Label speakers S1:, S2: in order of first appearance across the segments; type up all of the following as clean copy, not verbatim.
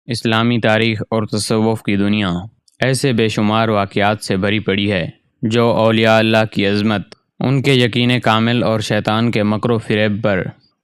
S1: اسلامی تاریخ اور تصوف کی دنیا ایسے بے شمار واقعات سے بھری پڑی ہے جو اولیاء اللہ کی عظمت، ان کے یقین کامل اور شیطان کے مکر و فریب پر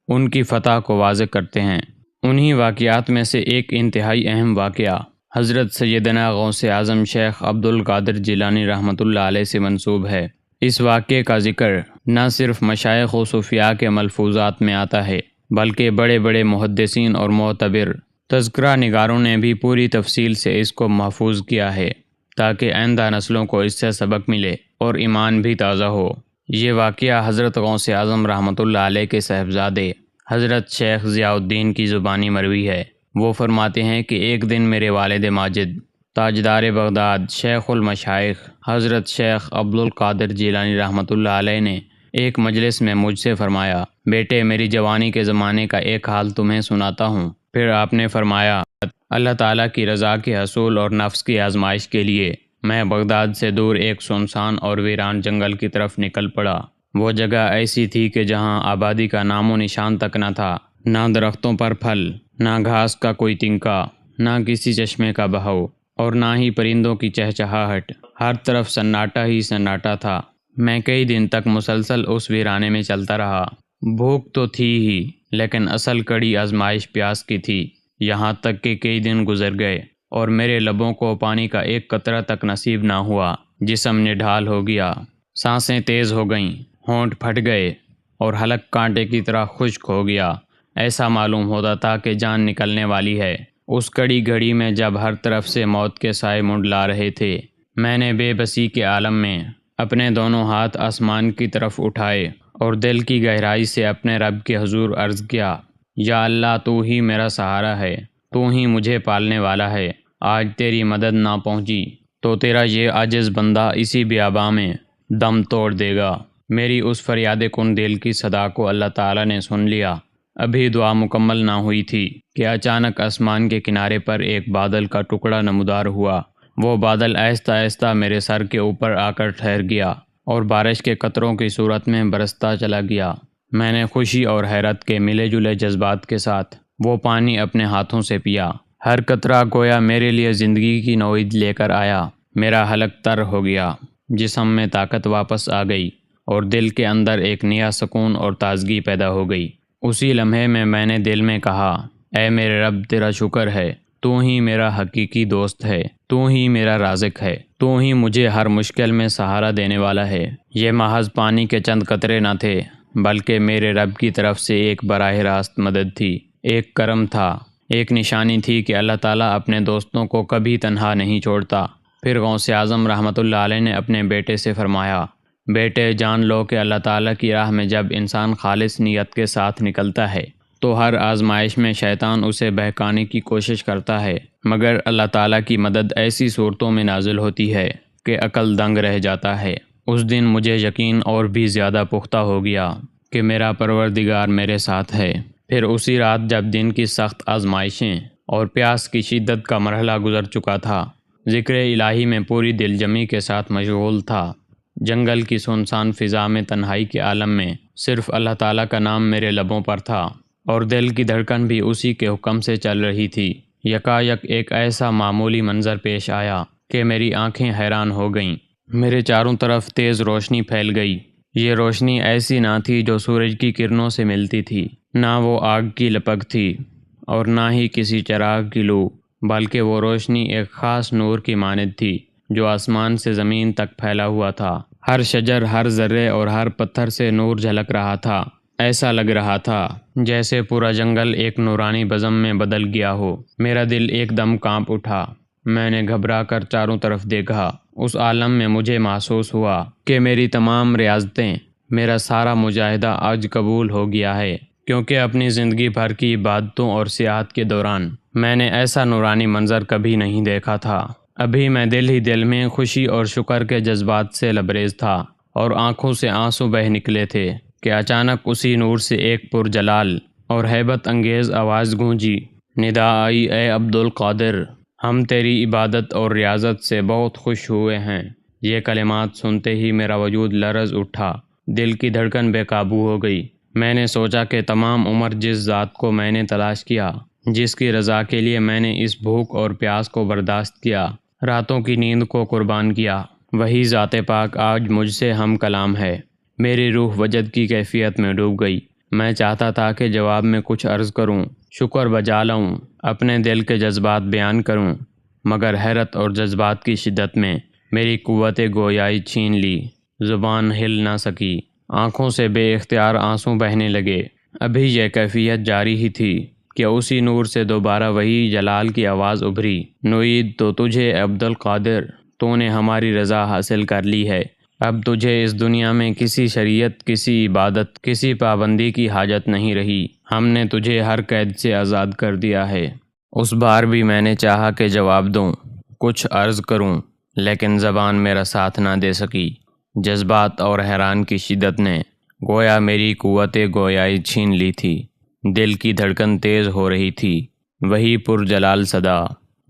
S1: ان کی فتح کو واضح کرتے ہیں۔ انہی واقعات میں سے ایک انتہائی اہم واقعہ حضرت سیدنا غوث اعظم شیخ عبد القادر جیلانی رحمۃ اللہ علیہ سے منسوب ہے۔ اس واقعے کا ذکر نہ صرف مشائخ و صوفیاء کے ملفوظات میں آتا ہے بلکہ بڑے بڑے محدثین اور معتبر تذکرہ نگاروں نے بھی پوری تفصیل سے اس کو محفوظ کیا ہے تاکہ آئندہ نسلوں کو اس سے سبق ملے اور ایمان بھی تازہ ہو۔ یہ واقعہ حضرت غوث اعظم رحمۃ اللہ علیہ کے صاحبزادے حضرت شیخ ضیاء الدین کی زبانی مروی ہے۔ وہ فرماتے ہیں کہ ایک دن میرے والد ماجد تاجدار بغداد شیخ المشائخ حضرت شیخ عبد القادر جیلانی رحمۃ اللہ علیہ نے ایک مجلس میں مجھ سے فرمایا، بیٹے میری جوانی کے زمانے کا ایک حال تمہیں سناتا ہوں۔ پھر آپ نے فرمایا، اللہ تعالیٰ کی رضا کے حصول اور نفس کی آزمائش کے لیے میں بغداد سے دور ایک سنسان اور ویران جنگل کی طرف نکل پڑا۔ وہ جگہ ایسی تھی کہ جہاں آبادی کا نام و نشان تک نہ تھا، نہ درختوں پر پھل، نہ گھاس کا کوئی تنکا، نہ کسی چشمے کا بہاؤ اور نہ ہی پرندوں کی چہچہاہٹ۔ ہر طرف سناٹا ہی سناٹا تھا۔ میں کئی دن تک مسلسل اس ویرانے میں چلتا رہا۔ بھوک تو تھی ہی لیکن اصل کڑی آزمائش پیاس کی تھی، یہاں تک کہ کئی دن گزر گئے اور میرے لبوں کو پانی کا ایک قطرہ تک نصیب نہ ہوا۔ جسم نڈھال ہو گیا، سانسیں تیز ہو گئیں، ہونٹ پھٹ گئے اور حلق کانٹے کی طرح خشک ہو گیا۔ ایسا معلوم ہوتا تھا کہ جان نکلنے والی ہے۔ اس کڑی گھڑی میں جب ہر طرف سے موت کے سائے منڈلا رہے تھے، میں نے بے بسی کے عالم میں اپنے دونوں ہاتھ آسمان کی طرف اٹھائے اور دل کی گہرائی سے اپنے رب کے حضور عرض کیا، یا اللہ تو ہی میرا سہارا ہے، تو ہی مجھے پالنے والا ہے۔ آج تیری مدد نہ پہنچی تو تیرا یہ عاجز بندہ اسی بیاباں میں دم توڑ دے گا۔ میری اس فریاد کن دل کی صدا کو اللہ تعالیٰ نے سن لیا۔ ابھی دعا مکمل نہ ہوئی تھی کہ اچانک آسمان کے کنارے پر ایک بادل کا ٹکڑا نمودار ہوا۔ وہ بادل آہستہ آہستہ میرے سر کے اوپر آ کر ٹھہر گیا اور بارش کے قطروں کی صورت میں برستا چلا گیا۔ میں نے خوشی اور حیرت کے ملے جلے جذبات کے ساتھ وہ پانی اپنے ہاتھوں سے پیا۔ ہر قطرہ گویا میرے لیے زندگی کی نوید لے کر آیا۔ میرا حلق تر ہو گیا، جسم میں طاقت واپس آ گئی اور دل کے اندر ایک نیا سکون اور تازگی پیدا ہو گئی۔ اسی لمحے میں نے دل میں کہا، اے میرے رب تیرا شکر ہے، تو ہی میرا حقیقی دوست ہے، تو ہی میرا رازق ہے، تو ہی مجھے ہر مشکل میں سہارا دینے والا ہے۔ یہ محض پانی کے چند قطرے نہ تھے بلکہ میرے رب کی طرف سے ایک براہ راست مدد تھی، ایک کرم تھا، ایک نشانی تھی کہ اللہ تعالیٰ اپنے دوستوں کو کبھی تنہا نہیں چھوڑتا۔ پھر غوث اعظم رحمۃ اللہ علیہ نے اپنے بیٹے سے فرمایا، بیٹے جان لو کہ اللہ تعالیٰ کی راہ میں جب انسان خالص نیت کے ساتھ نکلتا ہے تو ہر آزمائش میں شیطان اسے بہکانے کی کوشش کرتا ہے، مگر اللہ تعالیٰ کی مدد ایسی صورتوں میں نازل ہوتی ہے کہ عقل دنگ رہ جاتا ہے۔ اس دن مجھے یقین اور بھی زیادہ پختہ ہو گیا کہ میرا پروردگار میرے ساتھ ہے۔ پھر اسی رات جب دن کی سخت آزمائشیں اور پیاس کی شدت کا مرحلہ گزر چکا تھا، ذکر الہی میں پوری دل جمی کے ساتھ مشغول تھا۔ جنگل کی سنسان فضا میں تنہائی کے عالم میں صرف اللہ تعالیٰ کا نام میرے لبوں پر تھا اور دل کی دھڑکن بھی اسی کے حکم سے چل رہی تھی۔ یکایک ایک ایسا معمولی منظر پیش آیا کہ میری آنکھیں حیران ہو گئیں۔ میرے چاروں طرف تیز روشنی پھیل گئی۔ یہ روشنی ایسی نہ تھی جو سورج کی کرنوں سے ملتی تھی، نہ وہ آگ کی لپک تھی اور نہ ہی کسی چراغ کی لو، بلکہ وہ روشنی ایک خاص نور کی مانند تھی جو آسمان سے زمین تک پھیلا ہوا تھا۔ ہر شجر، ہر ذرے اور ہر پتھر سے نور جھلک رہا تھا۔ ایسا لگ رہا تھا جیسے پورا جنگل ایک نورانی بزم میں بدل گیا ہو۔ میرا دل ایک دم کانپ اٹھا۔ میں نے گھبرا کر چاروں طرف دیکھا۔ اس عالم میں مجھے محسوس ہوا کہ میری تمام ریاضتیں، میرا سارا مجاہدہ آج قبول ہو گیا ہے، کیونکہ اپنی زندگی بھر کی عبادتوں اور سیاحت کے دوران میں نے ایسا نورانی منظر کبھی نہیں دیکھا تھا۔ ابھی میں دل ہی دل میں خوشی اور شکر کے جذبات سے لبریز تھا اور آنکھوں سے آنسو بہہ نکلے تھے کہ اچانک اسی نور سے ایک پرجلال اور ہیبت انگیز آواز گونجی، ندا آئی، اے عبد القادر، ہم تیری عبادت اور ریاضت سے بہت خوش ہوئے ہیں۔ یہ کلمات سنتے ہی میرا وجود لرز اٹھا، دل کی دھڑکن بے قابو ہو گئی۔ میں نے سوچا کہ تمام عمر جس ذات کو میں نے تلاش کیا جس کی رضا کے لیے میں نے اس بھوک اور پیاس کو برداشت کیا، راتوں کی نیند کو قربان کیا، وہی ذات پاک آج مجھ سے ہم کلام ہے۔ میری روح وجد کی کیفیت میں ڈوب گئی۔ میں چاہتا تھا کہ جواب میں کچھ عرض کروں، شکر بجا لاؤں، اپنے دل کے جذبات بیان کروں، مگر حیرت اور جذبات کی شدت میں میری قوت گویائی چھین لی، زبان ہل نہ سکی، آنکھوں سے بے اختیار آنسو بہنے لگے۔ ابھی یہ کیفیت جاری ہی تھی کہ اسی نور سے دوبارہ وہی جلال کی آواز ابھری، نعید تو تجھے عبد القادر، تو نے ہماری رضا حاصل کر لی ہے، اب تجھے اس دنیا میں کسی شریعت، کسی عبادت، کسی پابندی کی حاجت نہیں رہی، ہم نے تجھے ہر قید سے آزاد کر دیا ہے۔ اس بار بھی میں نے چاہا کہ جواب دوں، کچھ عرض کروں، لیکن زبان میرا ساتھ نہ دے سکی۔ جذبات اور حیران کی شدت نے گویا میری قوت گویائی چھین لی تھی، دل کی دھڑکن تیز ہو رہی تھی، وہی پرجلال صدا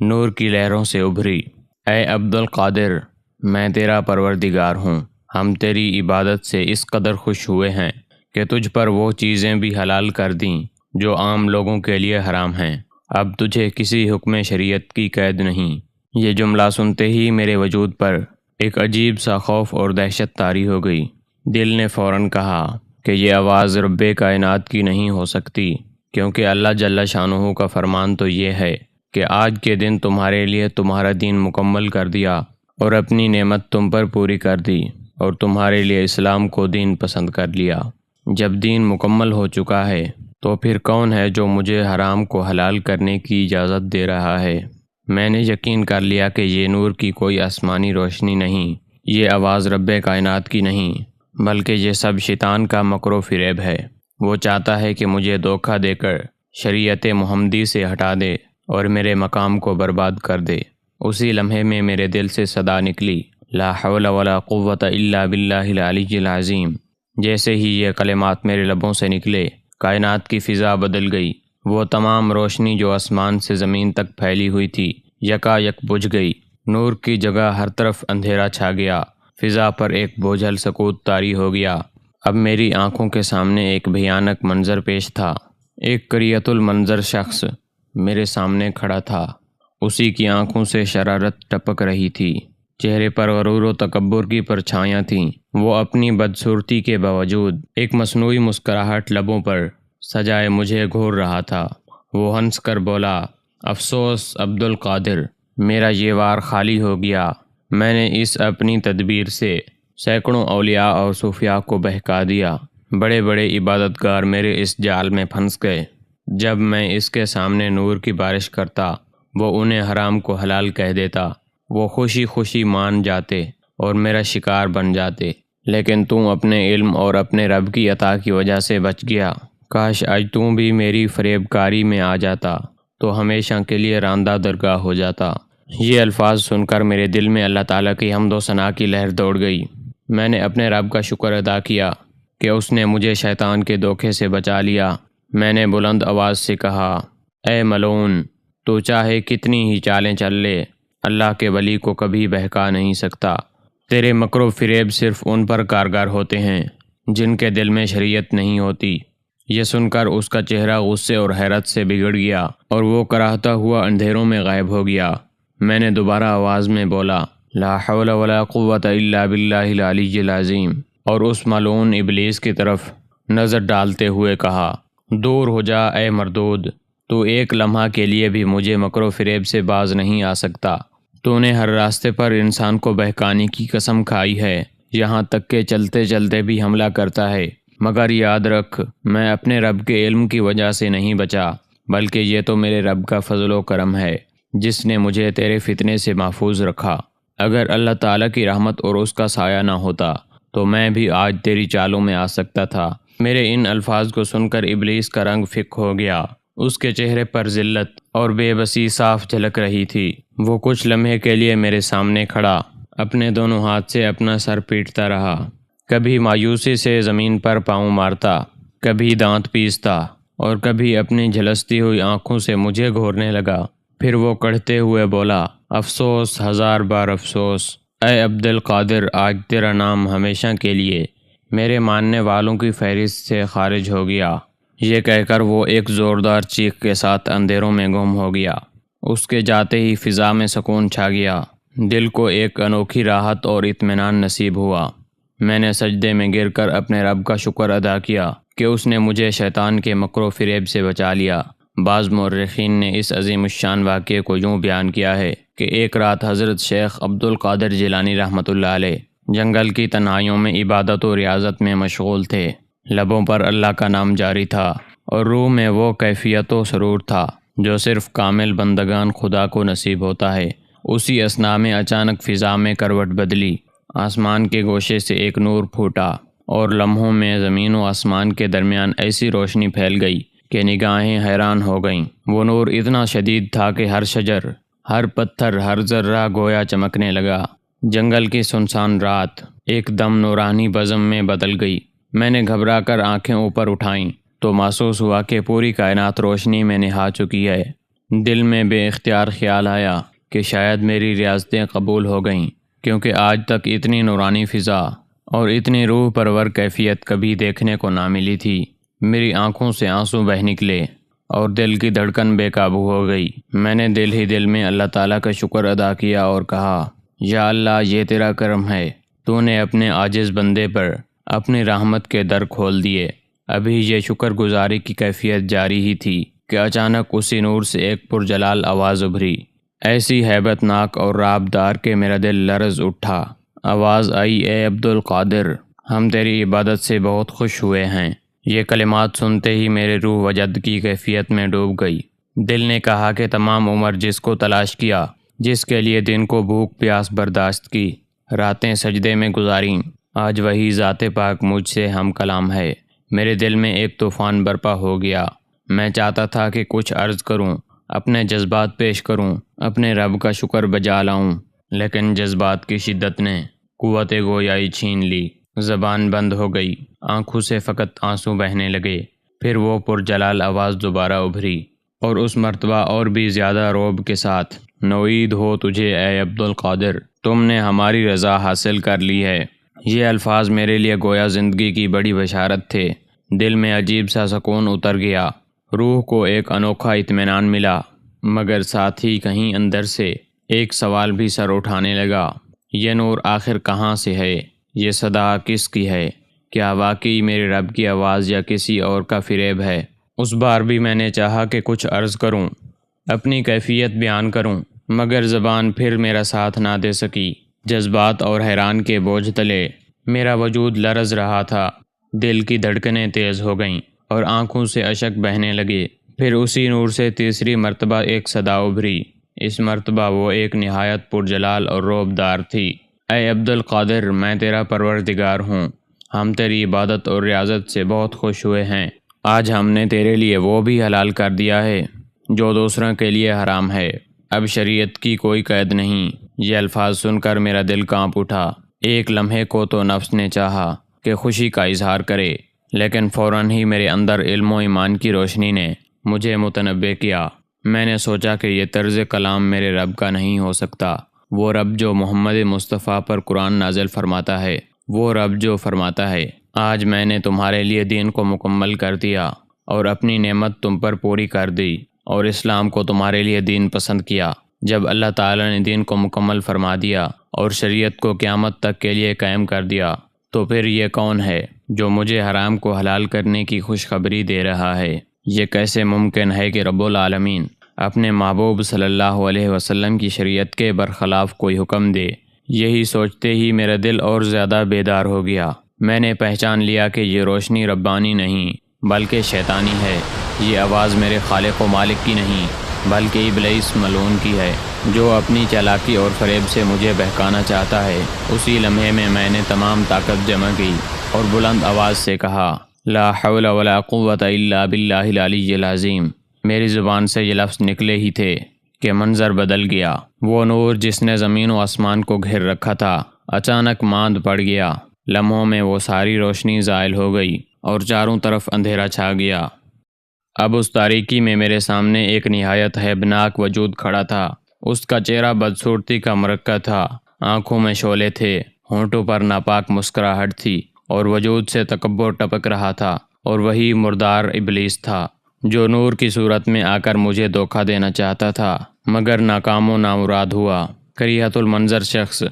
S1: نور کی لہروں سے ابھری، اے عبد القادر، میں تیرا پروردگار ہوں، ہم تیری عبادت سے اس قدر خوش ہوئے ہیں کہ تجھ پر وہ چیزیں بھی حلال کر دیں جو عام لوگوں کے لیے حرام ہیں، اب تجھے کسی حکم شریعت کی قید نہیں۔ یہ جملہ سنتے ہی میرے وجود پر ایک عجیب سا خوف اور دہشت طاری ہو گئی۔ دل نے فوراً کہا کہ یہ آواز رب کائنات کی نہیں ہو سکتی، کیونکہ اللہ جل شانہ کا فرمان تو یہ ہے کہ آج کے دن تمہارے لیے تمہارا دین مکمل کر دیا اور اپنی نعمت تم پر پوری کر دی اور تمہارے لیے اسلام کو دین پسند کر لیا۔ جب دین مکمل ہو چکا ہے تو پھر کون ہے جو مجھے حرام کو حلال کرنے کی اجازت دے رہا ہے؟ میں نے یقین کر لیا کہ یہ نور کی کوئی آسمانی روشنی نہیں، یہ آواز رب کائنات کی نہیں، بلکہ یہ سب شیطان کا مکر و فریب ہے۔ وہ چاہتا ہے کہ مجھے دھوکہ دے کر شریعت محمدی سے ہٹا دے اور میرے مقام کو برباد کر دے۔ اسی لمحے میں میرے دل سے صدا نکلی، لا حول ولا قوت الا باللہ العلی العظیم۔ جیسے ہی یہ کلمات میرے لبوں سے نکلے، کائنات کی فضا بدل گئی، وہ تمام روشنی جو آسمان سے زمین تک پھیلی ہوئی تھی یکا یک بجھ گئی، نور کی جگہ ہر طرف اندھیرا چھا گیا، فضا پر ایک بوجھل سکوت طاری ہو گیا۔ اب میری آنکھوں کے سامنے ایک بھیانک منظر پیش تھا۔ ایک کریت المنظر شخص میرے سامنے کھڑا تھا، اسی کی آنکھوں سے شرارت ٹپک رہی تھی، چہرے پر غرور و تکبر کی پرچھائیاں تھیں، وہ اپنی بدصورتی کے باوجود ایک مصنوعی مسکراہٹ لبوں پر سجائے مجھے گھور رہا تھا۔ وہ ہنس کر بولا، افسوس عبد القادر، میرا یہ وار خالی ہو گیا، میں نے اس اپنی تدبیر سے سینکڑوں اولیاء اور صوفیاء کو بہکا دیا، بڑے بڑے عبادت گار میرے اس جال میں پھنس گئے، جب میں اس کے سامنے نور کی بارش کرتا وہ انہیں حرام کو حلال کہہ دیتا، وہ خوشی خوشی مان جاتے اور میرا شکار بن جاتے، لیکن تم اپنے علم اور اپنے رب کی عطا کی وجہ سے بچ گیا۔ کاش آج تم بھی میری فریب کاری میں آ جاتا تو ہمیشہ کے لیے راندہ درگاہ ہو جاتا۔ یہ الفاظ سن کر میرے دل میں اللہ تعالیٰ کی حمد و ثنا کی لہر دوڑ گئی۔ میں نے اپنے رب کا شکر ادا کیا کہ اس نے مجھے شیطان کے دھوکے سے بچا لیا۔ میں نے بلند آواز سے کہا، اے ملعون، تو چاہے کتنی ہی چالیں چل لے، اللہ کے ولی کو کبھی بہکا نہیں سکتا۔ تیرے مکر و فریب صرف ان پر کارگر ہوتے ہیں جن کے دل میں شریعت نہیں ہوتی۔ یہ سن کر اس کا چہرہ غصے اور حیرت سے بگڑ گیا اور وہ کراہتا ہوا اندھیروں میں غائب ہو گیا۔ میں نے دوبارہ آواز میں بولا، لا حول ولا قوت الا باللہ العلی العظیم، اور اس ملعون ابلیس کی طرف نظر ڈالتے ہوئے کہا، دور ہو جا اے مردود، تو ایک لمحہ کے لیے بھی مجھے مکر و فریب سے باز نہیں آ سکتا۔ تو نے ہر راستے پر انسان کو بہکانے کی قسم کھائی ہے، یہاں تک کہ چلتے چلتے بھی حملہ کرتا ہے، مگر یاد رکھ، میں اپنے رب کے علم کی وجہ سے نہیں بچا، بلکہ یہ تو میرے رب کا فضل و کرم ہے جس نے مجھے تیرے فتنے سے محفوظ رکھا۔ اگر اللہ تعالیٰ کی رحمت اور اس کا سایہ نہ ہوتا تو میں بھی آج تیری چالوں میں آ سکتا تھا۔ میرے ان الفاظ کو سن کر ابلیس کا رنگ فک ہو گیا، اس کے چہرے پر ذلت اور بے بسی صاف جھلک رہی تھی۔ وہ کچھ لمحے کے لیے میرے سامنے کھڑا اپنے دونوں ہاتھ سے اپنا سر پیٹتا رہا، کبھی مایوسی سے زمین پر پاؤں مارتا، کبھی دانت پیستا اور کبھی اپنی جھلستی ہوئی آنکھوں سے مجھے گھورنے لگا۔ پھر وہ کڑھتے ہوئے بولا، افسوس، ہزار بار افسوس، اے عبد القادر، آج تیرا نام ہمیشہ کے لیے میرے ماننے والوں کی فہرست سے خارج ہو گیا۔ یہ کہہ کر وہ ایک زوردار چیخ کے ساتھ اندھیروں میں گم ہو گیا۔ اس کے جاتے ہی فضا میں سکون چھا گیا۔ دل کو ایک انوکھی راحت اور اطمینان نصیب ہوا۔ میں نے سجدے میں گر کر اپنے رب کا شکر ادا کیا کہ اس نے مجھے شیطان کے مکر و فریب سے بچا لیا۔ بعض مورخین نے اس عظیم الشان واقعے کو یوں بیان کیا ہے کہ ایک رات حضرت شیخ عبد القادر جیلانی رحمۃ اللہ علیہ جنگل کی تنہائیوں میں عبادت و ریاضت میں مشغول تھے۔ لبوں پر اللہ کا نام جاری تھا اور روح میں وہ کیفیت و سرور تھا جو صرف کامل بندگان خدا کو نصیب ہوتا ہے۔ اسی اثنا میں اچانک فضا میں کروٹ بدلی، آسمان کے گوشے سے ایک نور پھوٹا اور لمحوں میں زمین و آسمان کے درمیان ایسی روشنی پھیل گئی کہ نگاہیں حیران ہو گئیں۔ وہ نور اتنا شدید تھا کہ ہر شجر، ہر پتھر، ہر ذرہ گویا چمکنے لگا۔ جنگل کی سنسان رات ایک دم نورانی بزم میں بدل گئی۔ میں نے گھبرا کر آنکھیں اوپر اٹھائیں تو محسوس ہوا کہ پوری کائنات روشنی میں نہا چکی ہے۔ دل میں بے اختیار خیال آیا کہ شاید میری ریاضتیں قبول ہو گئیں، کیونکہ آج تک اتنی نورانی فضا اور اتنی روح پرور کیفیت کبھی دیکھنے کو نہ ملی تھی۔ میری آنکھوں سے آنسو بہہ نکلے اور دل کی دھڑکن بے قابو ہو گئی۔ میں نے دل ہی دل میں اللہ تعالیٰ کا شکر ادا کیا اور کہا، یا اللہ، یہ تیرا کرم ہے، تو نے اپنے عاجز بندے پر اپنی رحمت کے در کھول دیے۔ ابھی یہ شکر گزاری کی کیفیت جاری ہی تھی کہ اچانک اسی نور سے ایک پرجلال آواز ابھری، ایسی ہیبت ناک اور رعبدار کہ میرا دل لرز اٹھا۔ آواز آئی، اے عبد القادر، ہم تیری عبادت سے بہت خوش ہوئے ہیں۔ یہ کلمات سنتے ہی میرے روح وجد کی کیفیت میں ڈوب گئی۔ دل نے کہا کہ تمام عمر جس کو تلاش کیا، جس کے لیے دن کو بھوک پیاس برداشت کی، راتیں سجدے میں گزاریں، آج وہی ذات پاک مجھ سے ہم کلام ہے۔ میرے دل میں ایک طوفان برپا ہو گیا۔ میں چاہتا تھا کہ کچھ عرض کروں، اپنے جذبات پیش کروں، اپنے رب کا شکر بجا لاؤں، لیکن جذبات کی شدت نے قوت گویائی چھین لی۔ زبان بند ہو گئی، آنکھوں سے فقط آنسو بہنے لگے۔ پھر وہ پرجلال آواز دوبارہ ابھری اور اس مرتبہ اور بھی زیادہ رعب کے ساتھ، نوید ہو تجھے اے عبد القادر، تم نے ہماری رضا حاصل کر لی ہے۔ یہ الفاظ میرے لیے گویا زندگی کی بڑی بشارت تھے۔ دل میں عجیب سا سکون اتر گیا، روح کو ایک انوکھا اطمینان ملا، مگر ساتھ ہی کہیں اندر سے ایک سوال بھی سر اٹھانے لگا، یہ نور آخر کہاں سے ہے؟ یہ صدا کس کی ہے؟ کیا واقعی میرے رب کی آواز یا کسی اور کا فریب ہے؟ اس بار بھی میں نے چاہا کہ کچھ عرض کروں، اپنی کیفیت بیان کروں، مگر زبان پھر میرا ساتھ نہ دے سکی۔ جذبات اور حیران کے بوجھ تلے میرا وجود لرز رہا تھا، دل کی دھڑکنیں تیز ہو گئیں اور آنکھوں سے اشک بہنے لگے۔ پھر اسی نور سے تیسری مرتبہ ایک صدا ابھری۔ اس مرتبہ وہ ایک نہایت پرجلال اور رعبدار تھی، اے عبد القادر، میں تیرا پروردگار ہوں، ہم تیری عبادت اور ریاضت سے بہت خوش ہوئے ہیں۔ آج ہم نے تیرے لیے وہ بھی حلال کر دیا ہے جو دوسروں کے لیے حرام ہے۔ اب شریعت کی کوئی قید نہیں۔ یہ الفاظ سن کر میرا دل کانپ اٹھا۔ ایک لمحے کو تو نفس نے چاہا کہ خوشی کا اظہار کرے، لیکن فوراً ہی میرے اندر علم و ایمان کی روشنی نے مجھے متنبع کیا۔ میں نے سوچا کہ یہ طرز کلام میرے رب کا نہیں ہو سکتا، وہ رب جو محمد مصطفیٰ پر قرآن نازل فرماتا ہے، وہ رب جو فرماتا ہے، آج میں نے تمہارے لیے دین کو مکمل کر دیا اور اپنی نعمت تم پر پوری کر دی اور اسلام کو تمہارے لیے دین پسند کیا۔ جب اللہ تعالیٰ نے دین کو مکمل فرما دیا اور شریعت کو قیامت تک کے لیے قائم کر دیا، تو پھر یہ کون ہے جو مجھے حرام کو حلال کرنے کی خوشخبری دے رہا ہے؟ یہ کیسے ممکن ہے کہ رب العالمین اپنے محبوب صلی اللہ علیہ وسلم کی شریعت کے برخلاف کوئی حکم دے؟ یہی سوچتے ہی میرا دل اور زیادہ بیدار ہو گیا۔ میں نے پہچان لیا کہ یہ روشنی ربانی نہیں بلکہ شیطانی ہے۔ یہ آواز میرے خالق و مالک کی نہیں بلکہ ابلیس ملعون کی ہے، جو اپنی چالاکی اور فریب سے مجھے بہکانا چاہتا ہے۔ اسی لمحے میں نے تمام طاقت جمع کی اور بلند آواز سے کہا، لا حول ولا قوت الا باللہ العلی العظیم۔ میری زبان سے یہ لفظ نکلے ہی تھے کہ منظر بدل گیا۔ وہ نور جس نے زمین و آسمان کو گھیر رکھا تھا اچانک ماند پڑ گیا۔ لمحوں میں وہ ساری روشنی زائل ہو گئی اور چاروں طرف اندھیرا چھا گیا۔ اب اس تاریکی میں میرے سامنے ایک نہایت ہیبناک وجود کھڑا تھا۔ اس کا چہرہ بدصورتی کا مرکب تھا، آنکھوں میں شعلے تھے، ہونٹوں پر ناپاک مسکراہٹ تھی اور وجود سے تکبر ٹپک رہا تھا۔ اور وہی مردار ابلیس تھا جو نور کی صورت میں آ کر مجھے دھوکہ دینا چاہتا تھا، مگر ناکام و نامراد ہوا۔ کریہت المنظر شخص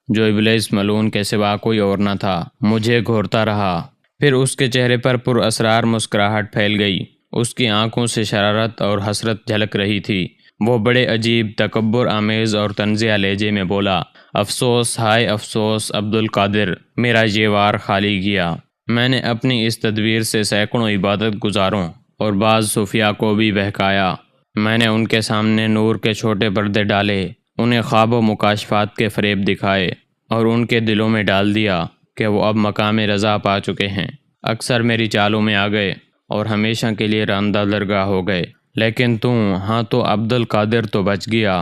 S1: جو ابلیس ملعون کے سوا کوئی اور نہ تھا مجھے گھورتا رہا۔ پھر اس کے چہرے پر پر اسرار مسکراہٹ پھیل گئی، اس کی آنکھوں سے شرارت اور حسرت جھلک رہی تھی۔ وہ بڑے عجیب، تکبر آمیز اور طنزیہ لہجے میں بولا، افسوس، ہائے افسوس عبد القادر، میرا یہ وار خالی گیا۔ میں نے اپنی اس تدبیر سے سینکڑوں عبادت گزاروں اور بعض صوفیاء کو بھی بہکایا۔ میں نے ان کے سامنے نور کے چھوٹے پردے ڈالے، انہیں خواب و مکاشفات کے فریب دکھائے اور ان کے دلوں میں ڈال دیا کہ وہ اب مقام رضا پا چکے ہیں۔ اکثر میری چالوں میں آ گئے اور ہمیشہ کے لیے راندہ درگاہ ہو گئے، لیکن تو عبد القادر تو بچ گیا،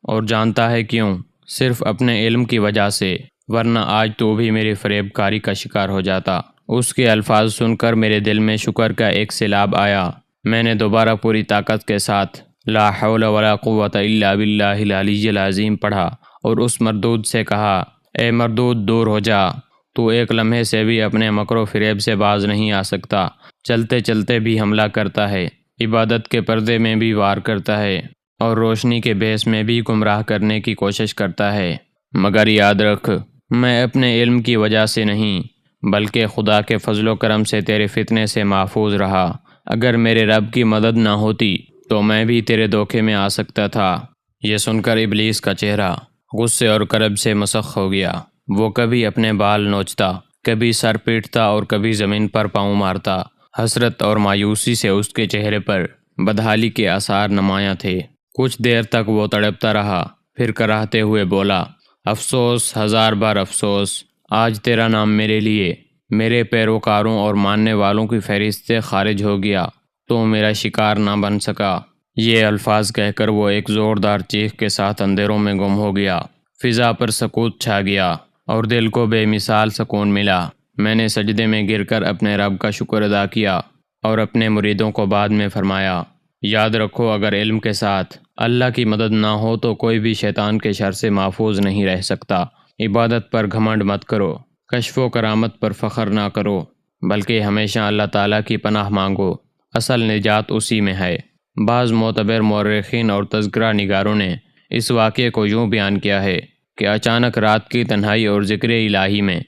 S1: اور جانتا ہے کیوں؟ صرف اپنے علم کی وجہ سے، ورنہ آج تو بھی میری فریب کاری کا شکار ہو جاتا۔ اس کے الفاظ سن کر میرے دل میں شکر کا ایک سیلاب آیا۔ میں نے دوبارہ پوری طاقت کے ساتھ لا حول ولا قوت الا باللہ العلی العظیم پڑھا اور اس مردود سے کہا، اے مردود دور ہو جا، تو ایک لمحے سے بھی اپنے مکر و فریب سے باز نہیں آ سکتا۔ چلتے چلتے بھی حملہ کرتا ہے، عبادت کے پردے میں بھی وار کرتا ہے اور روشنی کے بھیس میں بھی گمراہ کرنے کی کوشش کرتا ہے، مگر یاد رکھ، میں اپنے علم کی وجہ سے نہیں بلکہ خدا کے فضل و کرم سے تیرے فتنے سے محفوظ رہا۔ اگر میرے رب کی مدد نہ ہوتی تو میں بھی تیرے دھوکے میں آ سکتا تھا۔ یہ سن کر ابلیس کا چہرہ غصے اور کرب سے مسخ ہو گیا۔ وہ کبھی اپنے بال نوچتا، کبھی سر پیٹتا اور کبھی زمین پر پاؤں مارتا۔ حسرت اور مایوسی سے اس کے چہرے پر بدحالی کے آثار نمایاں تھے۔ کچھ دیر تک وہ تڑپتا رہا، پھر کراہتے ہوئے بولا، افسوس، ہزار بار افسوس، آج تیرا نام میرے لیے، میرے پیروکاروں اور ماننے والوں کی فہرست سے خارج ہو گیا، تو میرا شکار نہ بن سکا۔ یہ الفاظ کہہ کر وہ ایک زوردار چیخ کے ساتھ اندھیروں میں گم ہو گیا۔ فضا پر سکوت چھا گیا اور دل کو بے مثال سکون ملا۔ میں نے سجدے میں گر کر اپنے رب کا شکر ادا کیا اور اپنے مریدوں کو بعد میں فرمایا، یاد رکھو، اگر علم کے ساتھ اللہ کی مدد نہ ہو تو کوئی بھی شیطان کے شر سے محفوظ نہیں رہ سکتا۔ عبادت پر گھمنڈ مت کرو، کشف و کرامت پر فخر نہ کرو، بلکہ ہمیشہ اللہ تعالیٰ کی پناہ مانگو، اصل نجات اسی میں ہے۔ بعض معتبر مورخین اور تذکرہ نگاروں نے اس واقعے کو یوں بیان کیا ہے کہ اچانک رات کی تنہائی اور ذکر الہی میں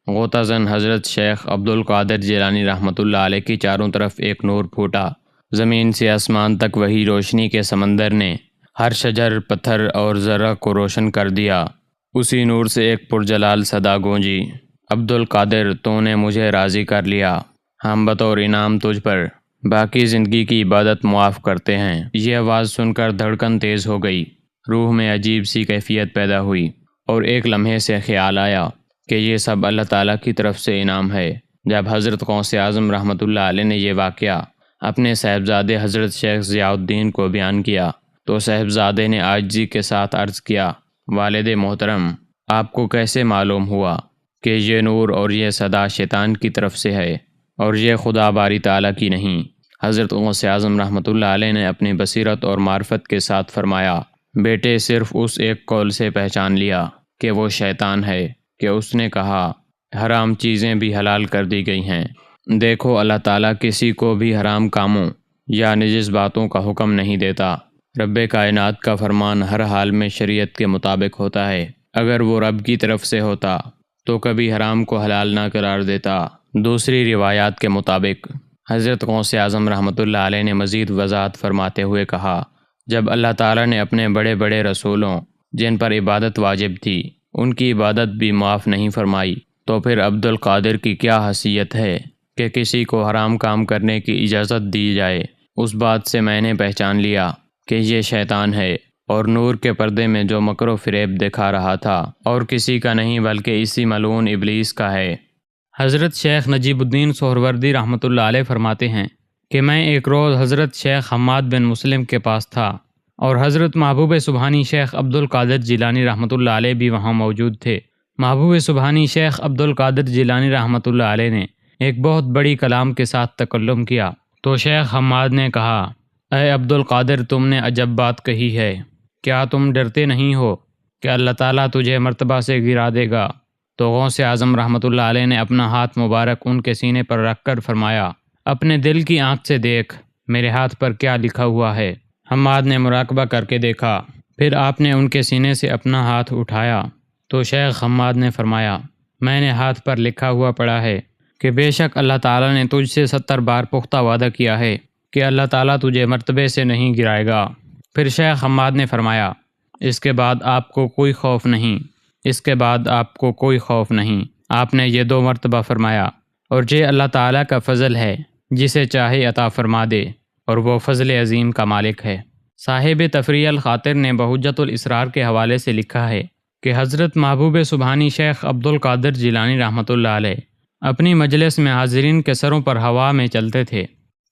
S1: غوطہ زن حضرت شیخ عبد القادر جیلانی رحمۃ اللہ علیہ کی چاروں طرف ایک نور پھوٹا۔ زمین سے آسمان تک وہی روشنی کے سمندر نے ہر شجر، پتھر اور ذرہ کو روشن کر دیا۔ اسی نور سے ایک پرجلال صدا گونجی، عبد القادر، تو نے مجھے راضی کر لیا، ہم بطور انعام تجھ پر باقی زندگی کی عبادت معاف کرتے ہیں۔ یہ آواز سن کر دھڑکن تیز ہو گئی، روح میں عجیب سی کیفیت پیدا ہوئی اور ایک لمحے سے خیال آیا کہ یہ سب اللہ تعالیٰ کی طرف سے انعام ہے۔ جب حضرت غوث اعظم رحمۃ اللہ علیہ نے یہ واقعہ اپنے صاحبزادے حضرت شیخ ضیاء الدین کو بیان کیا تو صاحبزادے نے عاجزی کے ساتھ عرض کیا، والد محترم، آپ کو کیسے معلوم ہوا کہ یہ نور اور یہ صدا شیطان کی طرف سے ہے اور یہ خدا باری تعالیٰ کی نہیں؟ حضرت غوث اعظم رحمۃ اللہ علیہ نے اپنی بصیرت اور معرفت کے ساتھ فرمایا، بیٹے، صرف اس ایک قول سے پہچان لیا کہ وہ شیطان ہے کہ اس نے کہا، حرام چیزیں بھی حلال کر دی گئی ہیں۔ دیکھو، اللہ تعالیٰ کسی کو بھی حرام کاموں یا نجس باتوں کا حکم نہیں دیتا۔ رب کائنات کا فرمان ہر حال میں شریعت کے مطابق ہوتا ہے۔ اگر وہ رب کی طرف سے ہوتا تو کبھی حرام کو حلال نہ قرار دیتا۔ دوسری روایات کے مطابق حضرت غوث اعظم رحمۃ اللہ علیہ نے مزید وضاحت فرماتے ہوئے کہا، جب اللہ تعالیٰ نے اپنے بڑے بڑے رسولوں جن پر عبادت واجب تھی ان کی عبادت بھی معاف نہیں فرمائی، تو پھر عبد القادر کی کیا حیثیت ہے کہ کسی کو حرام کام کرنے کی اجازت دی جائے؟ اس بات سے میں نے پہچان لیا کہ یہ شیطان ہے اور نور کے پردے میں جو مکر و فریب دکھا رہا تھا اور کسی کا نہیں بلکہ اسی ملعون ابلیس کا ہے۔ حضرت شیخ نجیب الدین سہروردی رحمۃ اللہ علیہ فرماتے ہیں کہ میں ایک روز حضرت شیخ حماد بن مسلم کے پاس تھا اور حضرت محبوب سبحانی شیخ عبد القادر جیلانی رحمۃ اللہ علیہ بھی وہاں موجود تھے۔ محبوب سبحانی شیخ عبد القادر جیلانی رحمۃ اللہ علیہ نے ایک بہت بڑی کلام کے ساتھ تکلم کیا تو شیخ حماد نے کہا، اے عبد القادر، تم نے عجب بات کہی ہے، کیا تم ڈرتے نہیں ہو کہ اللہ تعالیٰ تجھے مرتبہ سے گرا دے گا؟ تو غوث اعظم رحمۃ اللہ علیہ نے اپنا ہاتھ مبارک ان کے سینے پر رکھ کر فرمایا، اپنے دل کی آنکھ سے دیکھ میرے ہاتھ پر کیا لکھا ہوا ہے۔ حماد نے مراقبہ کر کے دیکھا، پھر آپ نے ان کے سینے سے اپنا ہاتھ اٹھایا تو شیخ حماد نے فرمایا، میں نے ہاتھ پر لکھا ہوا پڑھا ہے کہ بے شک اللہ تعالیٰ نے تجھ سے 70 بار پختہ وعدہ کیا ہے کہ اللہ تعالیٰ تجھے مرتبے سے نہیں گرائے گا۔ پھر شیخ حماد نے فرمایا، اس کے بعد آپ کو کوئی خوف نہیں، اس کے بعد آپ کو کوئی خوف نہیں۔ آپ نے یہ 2 مرتبہ فرمایا، اور یہ اللہ تعالیٰ کا فضل ہے جسے چاہے عطا فرما دے، اور وہ فضل عظیم کا مالک ہے۔ صاحب تفریح الخاطر نے بحجت الاسرار کے حوالے سے لکھا ہے کہ حضرت محبوب سبحانی شیخ عبد القادر جیلانی رحمۃ اللہ علیہ اپنی مجلس میں حاضرین کے سروں پر ہوا میں چلتے تھے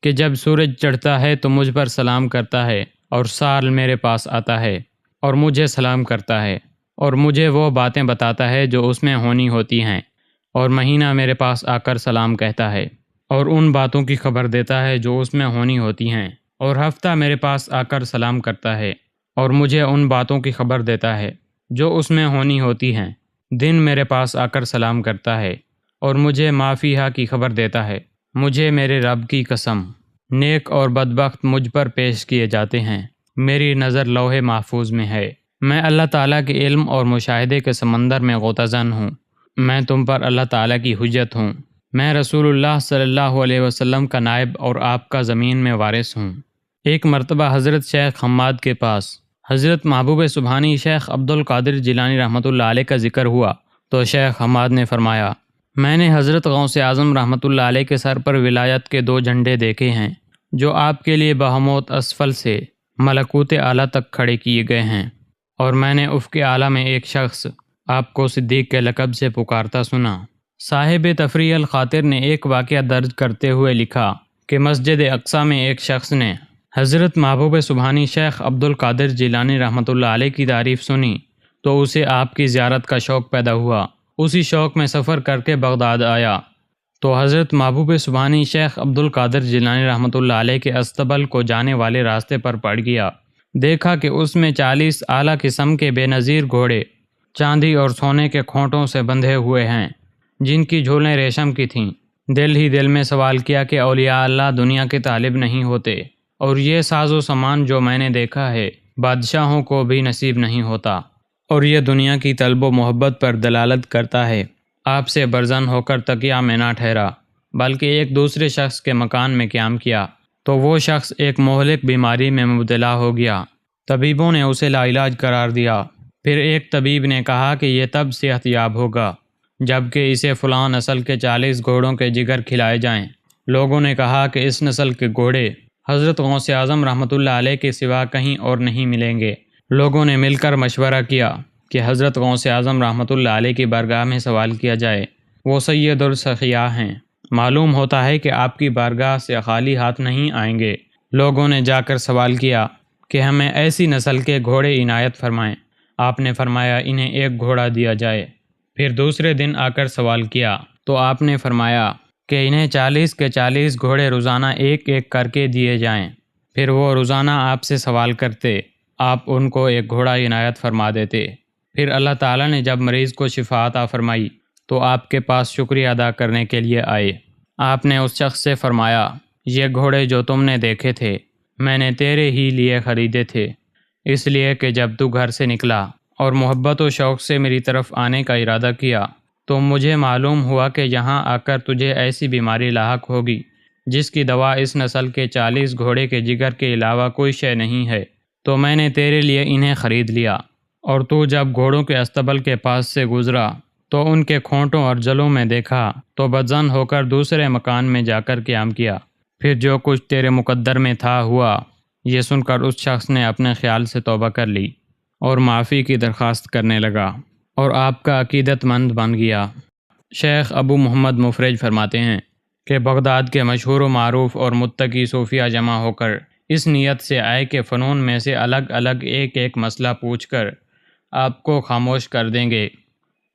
S1: کہ جب سورج چڑھتا ہے تو مجھ پر سلام کرتا ہے، اور سال میرے پاس آتا ہے اور مجھے سلام کرتا ہے، اور مجھے وہ باتیں بتاتا ہے جو اس میں ہونی ہوتی ہیں، اور مہینہ میرے پاس آ کر سلام کہتا ہے اور ان باتوں کی خبر دیتا ہے جو اس میں ہونی ہوتی ہیں، اور ہفتہ میرے پاس آ کر سلام کرتا ہے اور مجھے ان باتوں کی خبر دیتا ہے جو اس میں ہونی ہوتی ہیں، دن میرے پاس آ کر سلام کرتا ہے اور مجھے ما فیہا کی خبر دیتا ہے۔ مجھے میرے رب کی قسم، نیک اور بدبخت مجھ پر پیش کیے جاتے ہیں، میری نظر لوح محفوظ میں ہے، میں اللہ تعالیٰ کے علم اور مشاہدے کے سمندر میں غوطہ زن ہوں، میں تم پر اللہ تعالیٰ کی حجت ہوں، میں رسول اللہ صلی اللہ علیہ وسلم کا نائب اور آپ کا زمین میں وارث ہوں۔ ایک مرتبہ حضرت شیخ حماد کے پاس حضرت محبوب سبحانی شیخ عبد القادر جیلانی رحمۃ اللہ علیہ کا ذکر ہوا تو شیخ حماد نے فرمایا، میں نے حضرت غوث اعظم رحمۃ اللہ علیہ کے سر پر ولایت کے 2 جھنڈے دیکھے ہیں جو آپ کے لیے بہموت اسفل سے ملکوت اعلیٰ تک کھڑے کیے گئے ہیں، اور میں نے افق اعلیٰ میں ایک شخص آپ کو صدیق کے لقب سے پکارتا سنا۔ صاحب تفریح الخاطر نے ایک واقعہ درج کرتے ہوئے لکھا کہ مسجد اقصیٰ میں ایک شخص نے حضرت محبوب سبحانی شیخ عبد القادر جیلانی رحمۃ اللہ علیہ کی تعریف سنی تو اسے آپ کی زیارت کا شوق پیدا ہوا۔ اسی شوق میں سفر کر کے بغداد آیا تو حضرت محبوب سبحانی شیخ عبد القادر جیلانی رحمۃ اللہ علیہ کے استبل کو جانے والے راستے پر پڑ گیا۔ دیکھا کہ اس میں 40 اعلیٰ قسم کے بے نظیر گھوڑے چاندی اور سونے کے کھونٹوں سے بندھے ہوئے ہیں جن کی جھولیں ریشم کی تھیں۔ دل ہی دل میں سوال کیا کہ اولیاء اللہ دنیا کے طالب نہیں ہوتے، اور یہ ساز و سامان جو میں نے دیکھا ہے بادشاہوں کو بھی نصیب نہیں ہوتا، اور یہ دنیا کی طلب و محبت پر دلالت کرتا ہے۔ آپ سے برزن ہو کر تکیہ میں نہ ٹھہرا بلکہ ایک دوسرے شخص کے مکان میں قیام کیا تو وہ شخص ایک مہلک بیماری میں مبتلا ہو گیا۔ طبیبوں نے اسے لا علاج قرار دیا۔ پھر ایک طبیب نے کہا کہ یہ تب صحت یاب ہوگا جبکہ اسے فلاں نسل کے 40 گھوڑوں کے جگر کھلائے جائیں۔ لوگوں نے کہا کہ اس نسل کے گھوڑے حضرت غوث اعظم رحمۃ اللہ علیہ کے سوا کہیں اور نہیں ملیں گے۔ لوگوں نے مل کر مشورہ کیا کہ حضرت غوث اعظم رحمۃ اللہ علیہ کی بارگاہ میں سوال کیا جائے، وہ سید السخیاء ہیں، معلوم ہوتا ہے کہ آپ کی بارگاہ سے خالی ہاتھ نہیں آئیں گے۔ لوگوں نے جا کر سوال کیا کہ ہمیں ایسی نسل کے گھوڑے عنایت فرمائیں۔ آپ نے فرمایا انہیں ایک گھوڑا دیا جائے۔ پھر دوسرے دن آ کر سوال کیا تو آپ نے فرمایا کہ انہیں 40 کے 40 گھوڑے روزانہ ایک ایک کر کے دیے جائیں۔ پھر وہ روزانہ آپ سے سوال کرتے، آپ ان کو ایک گھوڑا عنایت فرما دیتے۔ پھر اللہ تعالیٰ نے جب مریض کو شفا عطا فرمائی تو آپ کے پاس شکریہ ادا کرنے کے لیے آئے۔ آپ نے اس شخص سے فرمایا، یہ گھوڑے جو تم نے دیکھے تھے میں نے تیرے ہی لیے خریدے تھے، اس لیے کہ جب تو گھر سے نکلا اور محبت و شوق سے میری طرف آنے کا ارادہ کیا تو مجھے معلوم ہوا کہ یہاں آ کر تجھے ایسی بیماری لاحق ہوگی جس کی دوا اس نسل کے 40 گھوڑے کے جگر کے علاوہ کوئی شے نہیں ہے، تو میں نے تیرے لیے انہیں خرید لیا۔ اور تو جب گھوڑوں کے استبل کے پاس سے گزرا تو ان کے کھونٹوں اور جلوں میں دیکھا تو بدظن ہو کر دوسرے مکان میں جا کر قیام کیا۔ پھر جو کچھ تیرے مقدر میں تھا ہوا۔ یہ سن کر اس شخص نے اپنے خیال سے توبہ کر لی اور معافی کی درخواست کرنے لگا اور آپ کا عقیدت مند بن گیا۔ شیخ ابو محمد مفرج فرماتے ہیں کہ بغداد کے مشہور و معروف اور متقی صوفیہ جمع ہو کر اس نیت سے آئے کہ فنون میں سے الگ الگ ایک ایک مسئلہ پوچھ کر آپ کو خاموش کر دیں گے،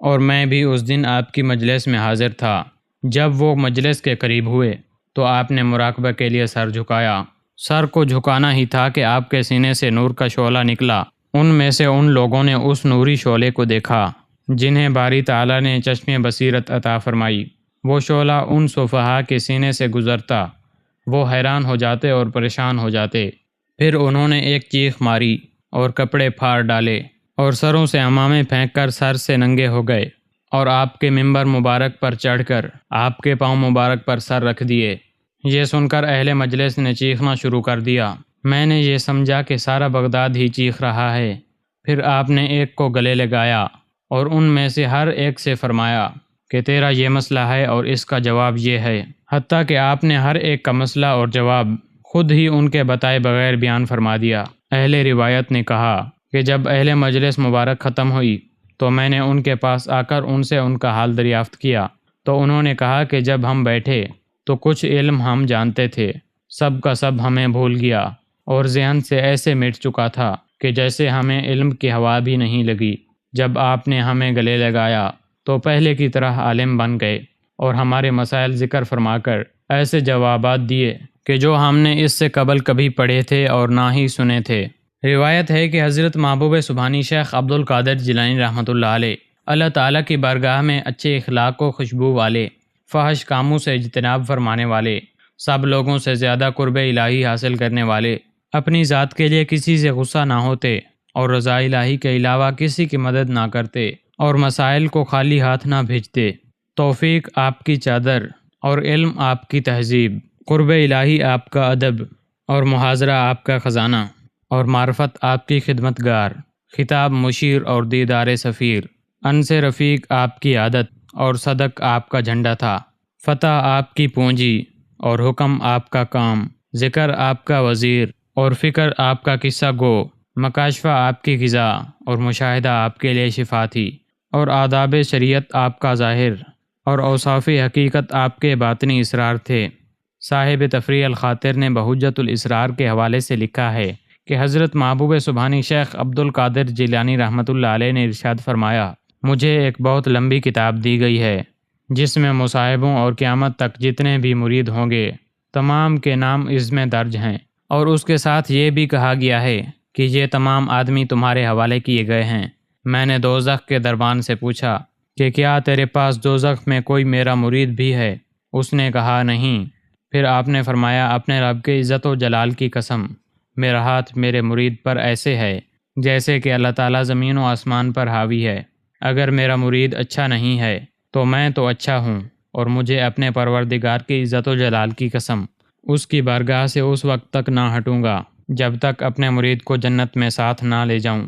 S1: اور میں بھی اس دن آپ کی مجلس میں حاضر تھا۔ جب وہ مجلس کے قریب ہوئے تو آپ نے مراقبہ کے لیے سر جھکایا۔ سر کو جھکانا ہی تھا کہ آپ کے سینے سے نور کا شعلہ نکلا۔ ان میں سے ان لوگوں نے اس نوری شعلے کو دیکھا جنہیں باری تعالیٰ نے چشم بصیرت عطا فرمائی۔ وہ شعلہ ان صفحاء کے سینے سے گزرتا وہ حیران ہو جاتے اور پریشان ہو جاتے۔ پھر انہوں نے ایک چیخ ماری اور کپڑے پھاڑ ڈالے اور سروں سے عمامے پھینک کر سر سے ننگے ہو گئے اور آپ کے ممبر مبارک پر چڑھ کر آپ کے پاؤں مبارک پر سر رکھ دیے۔ یہ سن کر اہل مجلس نے چیخنا شروع کر دیا۔ میں نے یہ سمجھا کہ سارا بغداد ہی چیخ رہا ہے۔ پھر آپ نے ایک کو گلے لگایا اور ان میں سے ہر ایک سے فرمایا کہ تیرا یہ مسئلہ ہے اور اس کا جواب یہ ہے، حتیٰ کہ آپ نے ہر ایک کا مسئلہ اور جواب خود ہی ان کے بتائے بغیر بیان فرما دیا۔ اہل روایت نے کہا کہ جب اہل مجلس مبارک ختم ہوئی تو میں نے ان کے پاس آ کر ان سے ان کا حال دریافت کیا، تو انہوں نے کہا کہ جب ہم بیٹھے تو کچھ علم ہم جانتے تھے، سب کا سب ہمیں بھول گیا اور ذہن سے ایسے مٹ چکا تھا کہ جیسے ہمیں علم کی ہوا بھی نہیں لگی۔ جب آپ نے ہمیں گلے لگایا تو پہلے کی طرح عالم بن گئے اور ہمارے مسائل ذکر فرما کر ایسے جوابات دیے کہ جو ہم نے اس سے قبل کبھی پڑھے تھے اور نہ ہی سنے تھے۔ روایت ہے کہ حضرت محبوب سبحانی شیخ عبد القادر جیلانی رحمۃ اللہ علیہ اللہ تعالیٰ کی بارگاہ میں اچھے اخلاق و خوشبو والے، فحش کاموں سے اجتناب فرمانے والے، سب لوگوں سے زیادہ قرب الہی حاصل کرنے والے، اپنی ذات کے لیے کسی سے غصہ نہ ہوتے اور رضا الہی کے علاوہ کسی کی مدد نہ کرتے اور مسائل کو خالی ہاتھ نہ بھیجتے۔ توفیق آپ کی چادر اور علم آپ کی تہذیب، قرب الہی آپ کا ادب اور محاضرہ آپ کا خزانہ اور معرفت آپ کی خدمت گار، خطاب مشیر اور دیدار سفیر، انس رفیق آپ کی عادت اور صدق آپ کا جھنڈا تھا، فتح آپ کی پونجی اور حکم آپ کا کام، ذکر آپ کا وزیر اور فکر آپ کا قصہ گو، مکاشفہ آپ کی غذا اور مشاہدہ آپ کے لیے شفا تھی، اور آداب شریعت آپ کا ظاہر اور اوصاف حقیقت آپ کے باطنی اسرار تھے۔ صاحب تفریح الخاطر نے بحجت الاسرار کے حوالے سے لکھا ہے کہ حضرت محبوب سبحانی شیخ عبد القادر جیلانی رحمۃ اللہ علیہ نے ارشاد فرمایا، مجھے ایک بہت لمبی کتاب دی گئی ہے جس میں مصاحبوں اور قیامت تک جتنے بھی مرید ہوں گے تمام کے نام اس میں درج ہیں، اور اس کے ساتھ یہ بھی کہا گیا ہے کہ یہ تمام آدمی تمہارے حوالے کیے گئے ہیں۔ میں نے دوزخ کے دربان سے پوچھا کہ کیا تیرے پاس دوزخ میں کوئی میرا مرید بھی ہے؟ اس نے کہا نہیں۔ پھر آپ نے فرمایا، اپنے رب کے عزت و جلال کی قسم، میرا ہاتھ میرے مرید پر ایسے ہے جیسے کہ اللہ تعالیٰ زمین و آسمان پر حاوی ہے۔ اگر میرا مرید اچھا نہیں ہے تو میں تو اچھا ہوں، اور مجھے اپنے پروردگار کی عزت و جلال کی قسم اس کی بارگاہ سے اس وقت تک نہ ہٹوں گا جب تک اپنے مرید کو جنت میں ساتھ نہ لے جاؤں۔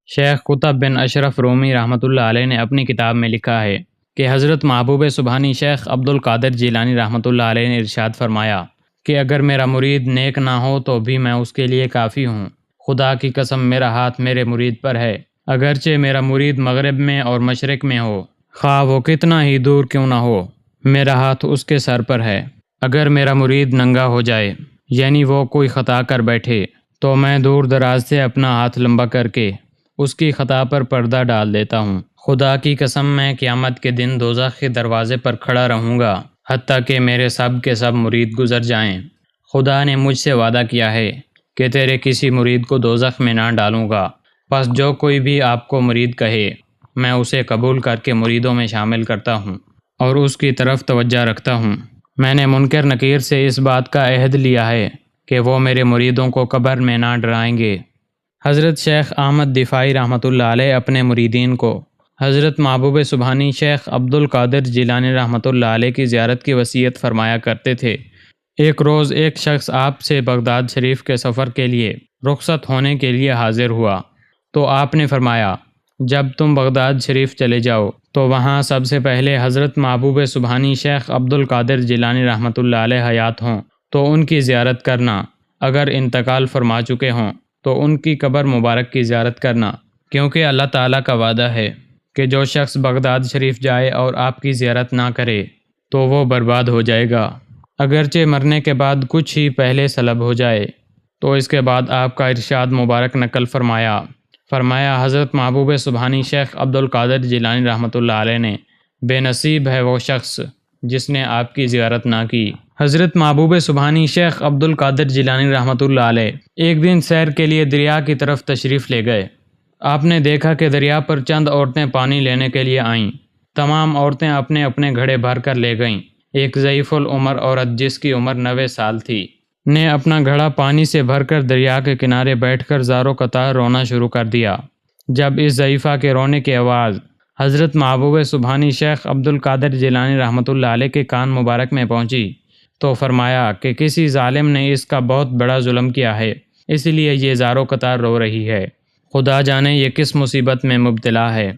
S1: شیخ قطب بن اشرف رومی رحمۃ اللہ علیہ نے اپنی کتاب میں لکھا ہے کہ حضرت محبوب سبحانی شیخ عبد القادر جیلانی رحمۃ اللہ علیہ نے ارشاد فرمایا کہ اگر میرا مرید نیک نہ ہو تو بھی میں اس کے لیے کافی ہوں۔ خدا کی قسم میرا ہاتھ میرے مرید پر ہے، اگرچہ میرا مرید مغرب میں اور مشرق میں ہو، خواہ وہ کتنا ہی دور کیوں نہ ہو، میرا ہاتھ اس کے سر پر ہے۔ اگر میرا مرید ننگا ہو جائے، یعنی وہ کوئی خطا کر بیٹھے، تو میں دور دراز سے اپنا ہاتھ لمبا کر کے اس کی خطا پر پردہ ڈال دیتا ہوں۔ خدا کی قسم میں قیامت کے دن دوزخ کے دروازے پر کھڑا رہوں گا حتیٰ کہ میرے سب کے سب مرید گزر جائیں۔ خدا نے مجھ سے وعدہ کیا ہے کہ تیرے کسی مرید کو دوزخ میں نہ ڈالوں گا، پس جو کوئی بھی آپ کو مرید کہے میں اسے قبول کر کے مریدوں میں شامل کرتا ہوں اور اس کی طرف توجہ رکھتا ہوں۔ میں نے منکر نکیر سے اس بات کا عہد لیا ہے کہ وہ میرے مریدوں کو قبر میں نہ ڈرائیں گے۔ حضرت شیخ احمد دفاعی رحمۃ اللہ علیہ اپنے مریدین کو حضرت محبوب سبحانی شیخ عبد القادر جیلانی رحمۃ اللہ علیہ کی زیارت کی وصیت فرمایا کرتے تھے۔ ایک روز ایک شخص آپ سے بغداد شریف کے سفر کے لیے رخصت ہونے کے لیے حاضر ہوا، تو آپ نے فرمایا، جب تم بغداد شریف چلے جاؤ تو وہاں سب سے پہلے حضرت محبوب سبحانی شیخ عبد القادر جیلانی رحمۃ اللہ علیہ حیات ہوں تو ان کی زیارت کرنا، اگر انتقال فرما چکے ہوں تو ان کی قبر مبارک کی زیارت کرنا، کیونکہ اللہ تعالیٰ کا وعدہ ہے کہ جو شخص بغداد شریف جائے اور آپ کی زیارت نہ کرے تو وہ برباد ہو جائے گا، اگرچہ مرنے کے بعد کچھ ہی پہلے سلب ہو جائے۔ تو اس کے بعد آپ کا ارشاد مبارک نقل فرمایا حضرت محبوب سبحانی شیخ عبد القادر جیلانی رحمۃ اللہ علیہ نے، بے نصیب ہے وہ شخص جس نے آپ کی زیارت نہ کی۔ حضرت محبوب سبحانی شیخ عبد القادر جیلانی رحمۃ اللہ علیہ ایک دن سیر کے لیے دریا کی طرف تشریف لے گئے۔ آپ نے دیکھا کہ دریا پر چند عورتیں پانی لینے کے لیے آئیں۔ تمام عورتیں اپنے اپنے گھڑے بھر کر لے گئیں، ایک ضعیف العمر عورت جس کی عمر 90 سال تھی نے اپنا گھڑا پانی سے بھر کر دریا کے کنارے بیٹھ کر زاروں قطار رونا شروع کر دیا۔ جب اس ضعیفہ کے رونے کی آواز حضرت محبوب سبحانی شیخ عبد القادر جیلانی رحمۃ اللہ علیہ کے کان مبارک میں پہنچی تو فرمایا کہ کسی ظالم نے اس کا بہت بڑا ظلم کیا ہے، اس لیے یہ زاروں قطار رو رہی ہے، خدا جانے یہ کس مصیبت میں مبتلا ہے۔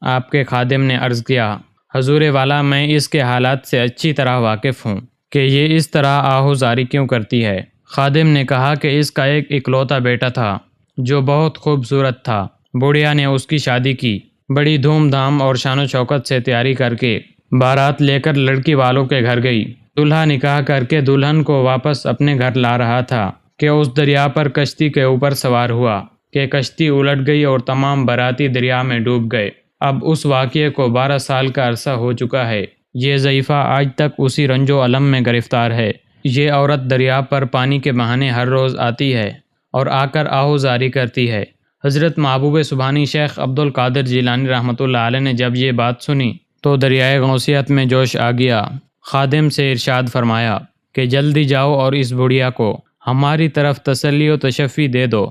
S1: آپ کے خادم نے عرض کیا، حضور والا میں اس کے حالات سے اچھی طرح واقف ہوں کہ یہ اس طرح آہوزاری کیوں کرتی ہے۔ خادم نے کہا کہ اس کا ایک اکلوتا بیٹا تھا جو بہت خوبصورت تھا، بڑھیا نے اس کی شادی کی، بڑی دھوم دھام اور شان و شوکت سے تیاری کر کے بارات لے کر لڑکی والوں کے گھر گئی۔ دولہا نکاح کر کے دلہن کو واپس اپنے گھر لا رہا تھا کہ اس دریا پر کشتی کے اوپر سوار ہوا کہ کشتی الٹ گئی اور تمام باراتی دریا میں ڈوب گئے۔ اب اس واقعے کو 12 سال کا عرصہ ہو چکا ہے۔ یہ ضعیفہ آج تک اسی رنج و الم میں گرفتار ہے۔ یہ عورت دریا پر پانی کے بہانے ہر روز آتی ہے اور آ کر آہوزاری کرتی ہے۔ حضرت محبوب سبحانی شیخ عبد القادر جیلانی رحمۃ اللہ علیہ نے جب یہ بات سنی تو دریائے غوثیت میں جوش آ گیا۔ خادم سے ارشاد فرمایا کہ جلدی جاؤ اور اس بڑھیا کو ہماری طرف تسلی و تشفی دے دو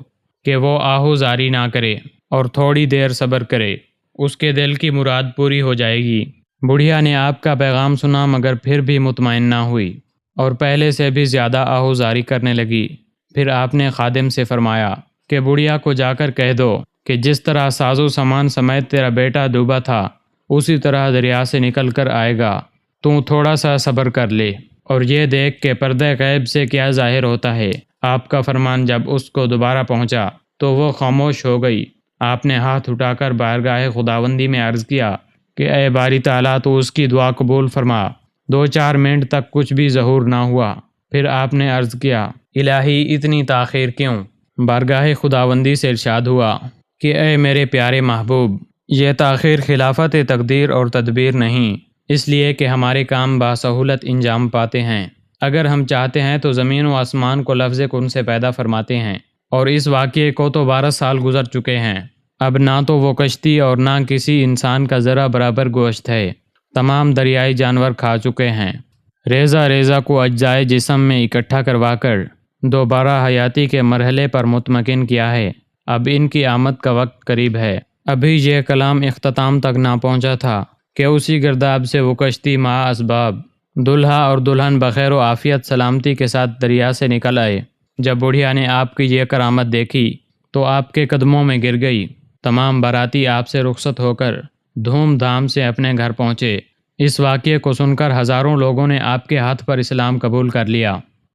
S1: کہ وہ آہوزاری نہ کرے اور تھوڑی دیر صبر کرے، اس کے دل کی مراد پوری ہو جائے گی۔ بڑھیا نے آپ کا پیغام سنا مگر پھر بھی مطمئن نہ ہوئی اور پہلے سے بھی زیادہ آہوزاری کرنے لگی۔ پھر آپ نے خادم سے فرمایا کہ بڑھیا کو جا کر کہہ دو کہ جس طرح سازو سامان سمیت تیرا بیٹا ڈوبا تھا اسی طرح دریا سے نکل کر آئے گا، تو تھوڑا سا صبر کر لے اور یہ دیکھ کہ پردہ غیب سے کیا ظاہر ہوتا ہے۔ آپ کا فرمان جب اس کو دوبارہ پہنچا تو وہ خاموش ہو گئی۔ آپ نے ہاتھ اٹھا کر بارگاہ خداوندی میں عرض کیا کہ اے باری تعالیٰ تو اس کی دعا قبول فرما۔ 2-4 منٹ تک کچھ بھی ظہور نہ ہوا۔ پھر آپ نے عرض کیا، الہی اتنی تاخیر کیوں؟ بارگاہ خداوندی سے ارشاد ہوا کہ اے میرے پیارے محبوب، یہ تاخیر خلافت تقدیر اور تدبیر نہیں، اس لیے کہ ہمارے کام باسہولت انجام پاتے ہیں۔ اگر ہم چاہتے ہیں تو زمین و آسمان کو لفظ کن سے پیدا فرماتے ہیں، اور اس واقعے کو تو 12 سال گزر چکے ہیں۔ اب نہ تو وہ کشتی اور نہ کسی انسان کا ذرا برابر گوشت ہے، تمام دریائی جانور کھا چکے ہیں۔ ریزہ ریزہ کو اجزائے جسم میں اکٹھا کروا کر دوبارہ حیاتی کے مرحلے پر مطمئن کیا ہے۔ اب ان کی آمد کا وقت قریب ہے۔ ابھی یہ کلام اختتام تک نہ پہنچا تھا کہ اسی گرداب سے وہ کشتی مع اسباب، دلہا اور دلہن بخیر و عافیت سلامتی کے ساتھ دریا سے نکل آئے۔ جب بڑھیا نے آپ کی یہ کرامت دیکھی تو آپ کے قدموں میں گر گئی۔ تمام باراتی آپ سے رخصت ہو کر دھوم دھام سے اپنے گھر پہنچے۔ اس واقعے کو سن کر ہزاروں لوگوں نے آپ کے ہاتھ پر اسلام قبول کر لیا۔